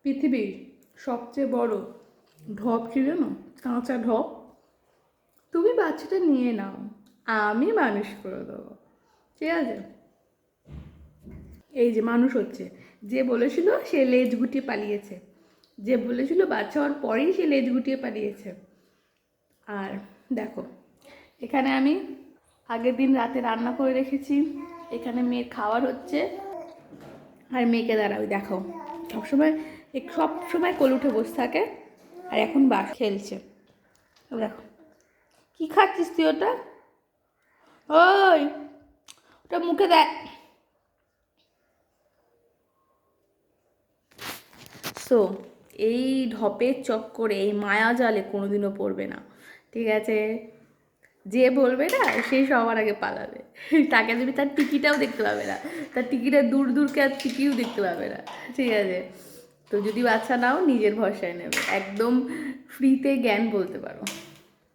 পৃথিবীর সবচেয়ে বড় ঢপ ছিল না, কাঁচা ঢপ। তুমি বাচ্চাটা নিয়ে নাও, আমি মানুষ করে দেবো, ঠিক আছে? এই যে মানুষ হচ্ছে, যে বলেছিল সে লেজ গুটিয়ে পালিয়েছে, যে বলেছিল বাচ্চা হওয়ার পরেই সে লেজ গুটিয়ে পালিয়েছে। আর দেখো, এখানে আমি আগের দিন রাতে রান্না করে রেখেছি, এখানে মেয়ের খাবার হচ্ছে। আর মেয়েকে দাঁড়াও দেখো, সবসময় কোল উঠে বসে থাকে, আর এখন বাস খেলছে। দেখো কি খাচ্ছিস তুই ওটা? ওই ওটা মুখে দেখ। সো এই ঢপের চক্করে, এই মায়া জালে কোনোদিনও পড়বে না, ঠিক আছে? যে বলবে না সেই সবার আগে পালাবে, তাকে তুমি তার টিকিটাও দেখতে পাবে না, তার টিকিটা দূর দূরকে আর টিকিও দেখতে পাবে না, ঠিক আছে? তো যদি বাচ্চা নাও নিজের ভরসায় নেবে, একদম ফ্রিতে জ্ঞান বলতে পারো।